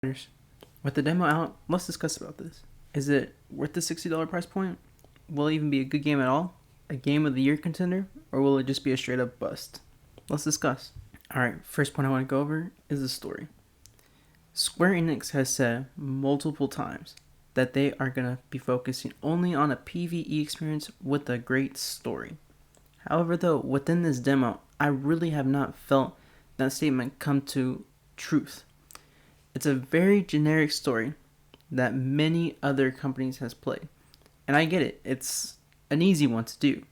With the demo out, let's discuss about this. Is it worth the $60 price point? Will it even be a good game at all? A game of the year contender? Or will it just be a straight up bust? Let's discuss. Alright, first point I want to go over is the story. Square Enix has said multiple times that they are going to be focusing only on a PvE experience with a great story. However, though, within this demo, I really have not felt that statement come to truth. It's a very generic story that many other companies has played. And I get it. It's an easy one to do.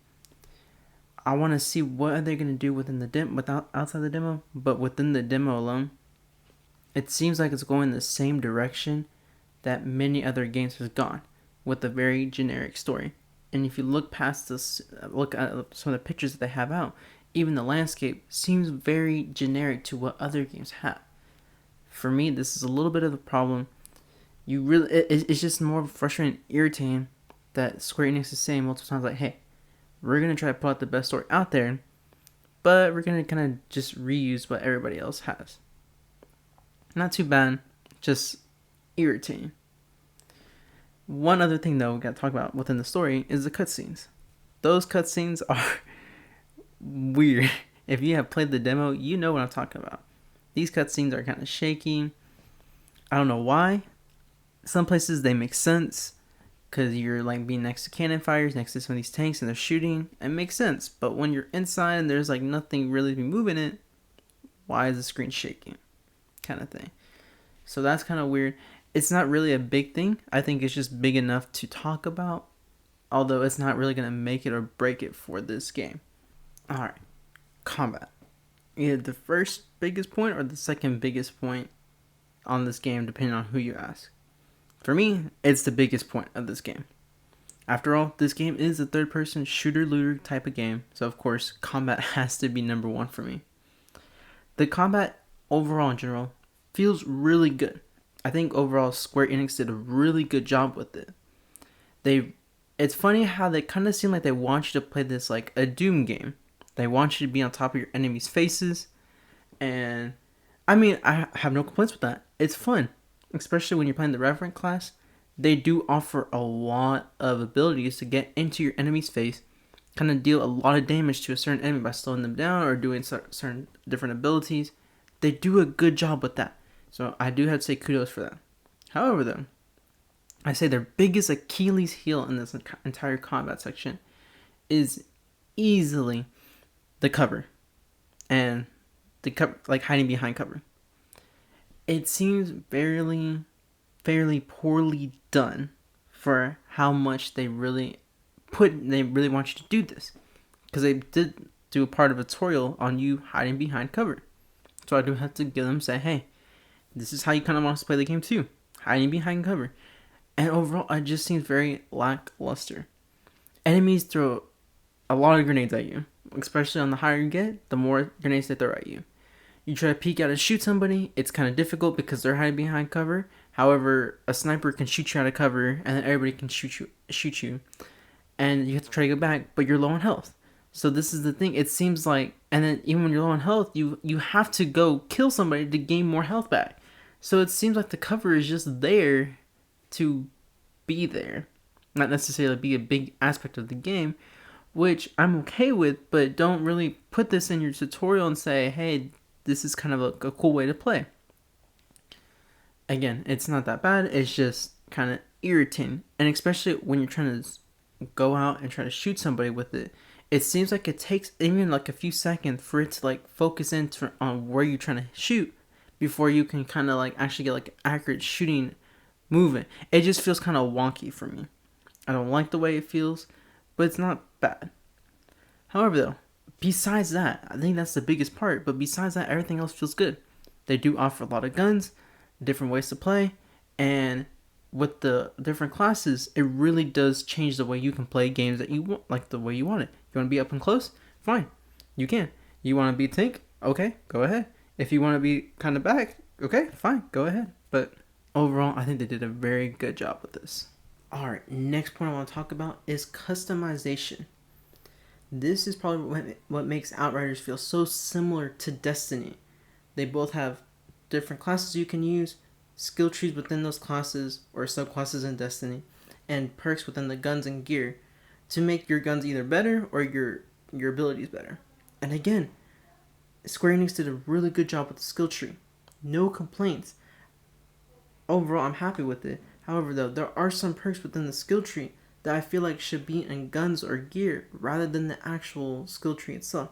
I want to see what they're going to do within the outside the demo, but within the demo alone, it seems like it's going the same direction that many other games has gone, with a very generic story. And if you look past this, look at some of the pictures that they have out, even the landscape seems very generic to what other games have. For me, this is a little bit of a problem. It's just more frustrating and irritating that Square Enix is saying multiple times, like, hey, we're going to try to put out the best story out there, but we're going to kind of just reuse what everybody else has. Not too bad, just irritating. One other thing, though, we got to talk about within the story is the cutscenes. Those cutscenes are weird. If you have played the demo, you know what I'm talking about. These cutscenes are kind of shaky. I don't know why. Some places they make sense because you're like being next to cannon fires, next to some of these tanks, and they're shooting. It makes sense. But when you're inside and there's like nothing really moving it, why is the screen shaking? Kind of thing. So that's kind of weird. It's not really a big thing. I think it's just big enough to talk about, although it's not really going to make it or break it for this game. Alright, combat. Either the first biggest point or the second biggest point on this game, depending on who you ask. For me, it's the biggest point of this game. After all, this game is a third-person shooter-looter type of game, so of course, combat has to be number one for me. The combat, overall in general, feels really good. I think overall Square Enix did a really good job with it. It's funny how they kind of seem like they want you to play this like a Doom game. They want you to be on top of your enemies' faces. And I mean, I have no complaints with that. It's fun. Especially when you're playing the Revenant class. They do offer a lot of abilities to get into your enemy's face. Kind of deal a lot of damage to a certain enemy by slowing them down or doing certain different abilities. They do a good job with that. So I do have to say kudos for that. However, though, I say their biggest Achilles heel in this entire combat section is easily the cover. And the cover, like hiding behind cover. It seems fairly poorly done for how much they really want you to do this. Because they did do a part of a tutorial on you hiding behind cover. So I do have to give them say, hey, this is how you kind of want us to play the game too. Hiding behind cover. And overall, it just seems very lackluster. Enemies throw a lot of grenades at you. Especially on the higher you get, the more grenades they throw at you. You try to peek out and shoot somebody, it's kind of difficult because they're hiding behind cover. However, a sniper can shoot you out of cover, and then everybody can shoot you. And you have to try to go back, but you're low on health. So this is the thing, it seems like, and then even when you're low on health, you have to go kill somebody to gain more health back. So it seems like the cover is just there to be there. Not necessarily be a big aspect of the game, which I'm okay with, but don't really put this in your tutorial and say, hey, this is kind of a cool way to play. Again, it's not that bad, it's just kind of irritating. And especially when you're trying to go out and try to shoot somebody with it, it seems like it takes even like a few seconds for it to like focus in on where you're trying to shoot before you can kind of like actually get like accurate shooting movement. It just feels kind of wonky for me. I don't like the way it feels, but it's not bad. However, though, besides that, I think that's the biggest part, but besides that, everything else feels good. They do offer a lot of guns, different ways to play, and with the different classes, it really does change the way you can play games that you want, like the way you want it. You want to be up and close? Fine, you can. You want to be tank? Okay, go ahead. If you want to be kind of back, okay, fine, go ahead. But overall, I think they did a very good job with this. Alright, next point I want to talk about is customization. This is probably what makes Outriders feel so similar to Destiny. They both have different classes you can use, skill trees within those classes or subclasses in Destiny, and perks within the guns and gear to make your guns either better or your abilities better. And again, Square Enix did a really good job with the skill tree. No complaints. Overall, I'm happy with it. However, though, there are some perks within the skill tree that I feel like should be in guns or gear rather than the actual skill tree itself.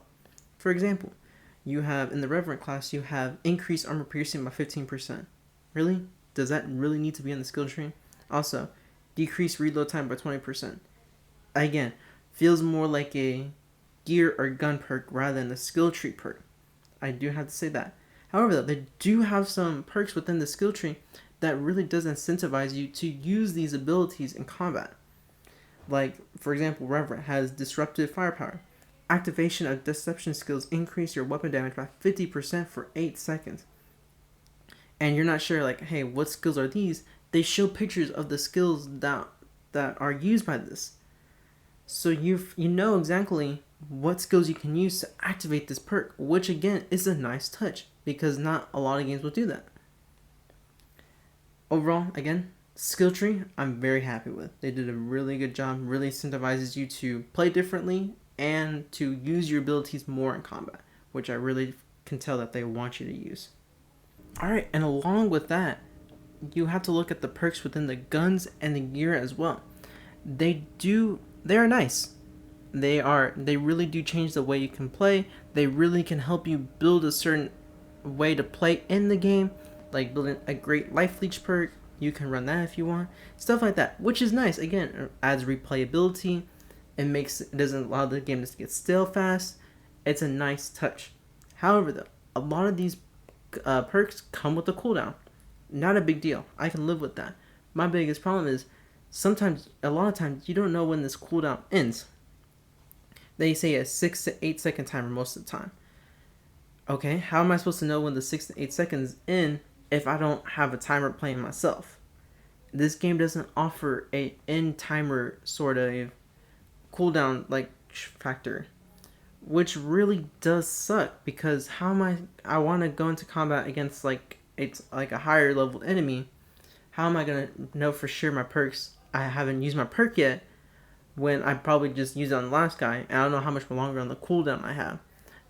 For example, you have in the Reverend class, you have increased armor piercing by 15%. Really? Does that really need to be in the skill tree? Also, decreased reload time by 20%. Again, feels more like a gear or gun perk rather than a skill tree perk. I do have to say that. However, though, they do have some perks within the skill tree that really does incentivize you to use these abilities in combat. Like, for example, Reverend has Disruptive Firepower. Activation of Deception skills increase your weapon damage by 50% for 8 seconds. And you're not sure, like, hey, what skills are these? They show pictures of the skills that are used by this. So you know exactly what skills you can use to activate this perk, which again is a nice touch because not a lot of games will do that. Overall, again, skill tree, I'm very happy with. They did a really good job, really incentivizes you to play differently and to use your abilities more in combat, which I really can tell that they want you to use. Alright, and along with that, you have to look at the perks within the guns and the gear as well. They are nice. They really do change the way you can play. They really can help you build a certain way to play in the game, like building a great life leech perk. You can run that if you want, stuff like that, which is nice. Again, it adds replayability. It doesn't allow the game to get stale fast. It's a nice touch. However, though, a lot of these perks come with a cooldown. Not a big deal. I can live with that. My biggest problem is a lot of times, you don't know when this cooldown ends. They say a 6 to 8 second timer most of the time. Okay, how am I supposed to know when the 6 to 8 seconds end if I don't have a timer playing myself? This game doesn't offer a end timer sort of cooldown like factor, which really does suck because I want to go into combat against like a higher level enemy. How am I gonna know for sure my perks? I haven't used my perk yet when I probably just used it on the last guy, and I don't know how much longer on the cooldown I have.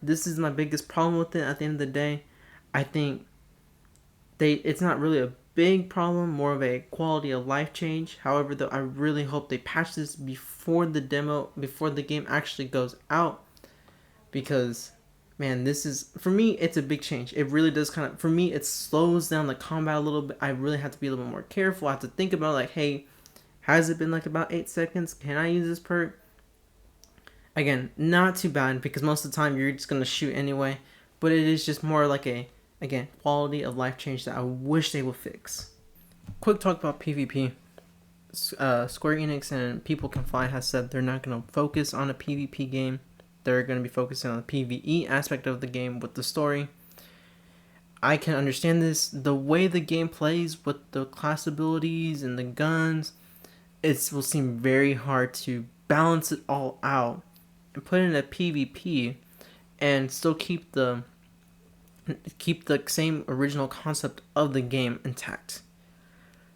This is my biggest problem with it. At the end of the day, I think it's not really a big problem, more of a quality of life change. However, though, I really hope they patch this before the game actually goes out, because man, this is, for me, it's a big change. It really does for me, it slows down the combat a little bit. I really have to be a little bit more careful. I have to think about like, hey, has it been like about 8 seconds? Can I use this perk? Again, not too bad because most of the time you're just going to shoot anyway. But it is just more like again, quality of life change that I wish they would fix. Quick talk about PvP. Square Enix and People Can Fly has said they're not going to focus on a PvP game. They're going to be focusing on the PvE aspect of the game with the story. I can understand this. The way the game plays with the class abilities and the guns, it will seem very hard to balance it all out and put in a PvP and still keep the same original concept of the game intact.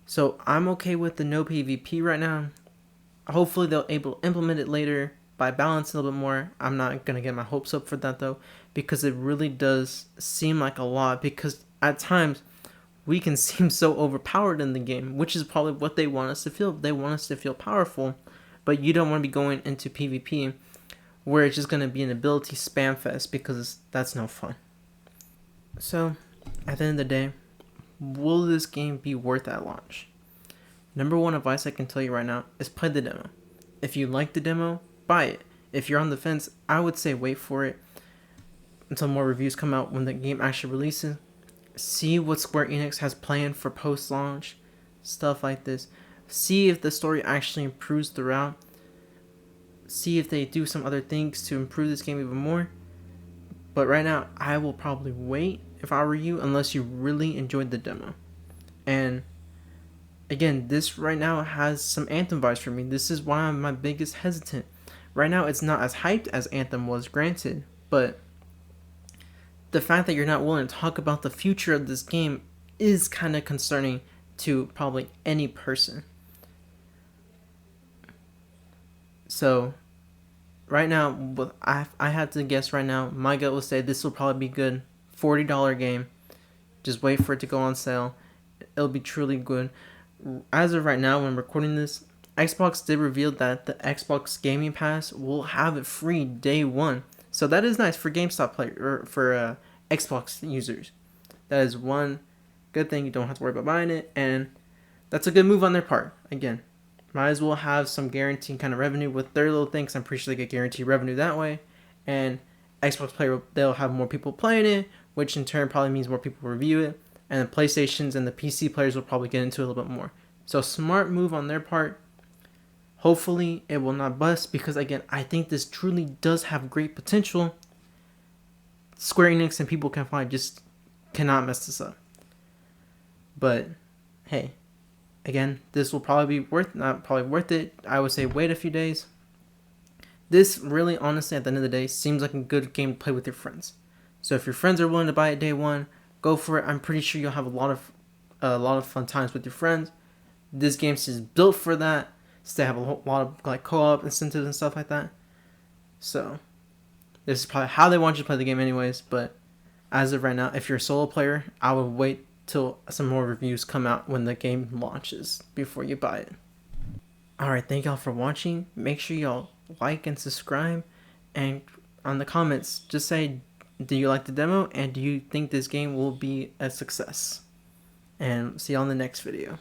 So I'm okay with the no PvP right now. Hopefully they'll able to implement it later by balancing a little bit more. I'm not going to get my hopes up for that though, because it really does seem like a lot, because at times we can seem so overpowered in the game, which is probably what they want us to feel. They want us to feel powerful, but you don't want to be going into PvP where it's just going to be an ability spam fest, because that's no fun. So, at the end of the day, will this game be worth at launch? Number one advice I can tell you right now is play the demo. If you like the demo, buy it. If you're on the fence, I would say wait for it until more reviews come out when the game actually releases. See what Square Enix has planned for post-launch, stuff like this. See if the story actually improves throughout. See if they do some other things to improve this game even more. But right now, I will probably wait if I were you, unless you really enjoyed the demo. And again, this right now has some Anthem vibes for me. This is why I'm my biggest hesitant. Right now, it's not as hyped as Anthem was, granted, but the fact that you're not willing to talk about the future of this game is kind of concerning to probably any person. So right now, I had to guess right now, my gut will say this will probably be good. $40 game. Just wait for it to go on sale. It'll be truly good. As of right now, when I'm recording this, Xbox did reveal that the Xbox Gaming Pass will have it free day one. So that is nice for GameStop players, or for Xbox users. That is one good thing. You don't have to worry about buying it, and that's a good move on their part. Again, might as well have some guaranteed kind of revenue with their little things. I'm pretty sure they get guaranteed revenue that way. And Xbox player, they'll have more people playing it, which in turn probably means more people review it. And the PlayStations and the PC players will probably get into it a little bit more. So smart move on their part. Hopefully it will not bust, because again, I think this truly does have great potential. Square Enix and people can find just cannot mess this up. But hey, again, this will probably be not probably worth it. I would say wait a few days. This really, honestly, at the end of the day, seems like a good game to play with your friends. So if your friends are willing to buy it day one, go for it. I'm pretty sure you'll have a lot of fun times with your friends. This game is built for that. So they have a lot of like co-op incentives and stuff like that. So this is probably how they want you to play the game anyways. But as of right now, if you're a solo player, I would wait till some more reviews come out when the game launches before you buy it. Alright, thank y'all for watching. Make sure y'all like and subscribe. And on the comments, just say, do you like the demo? And do you think this game will be a success? And see y'all in the next video.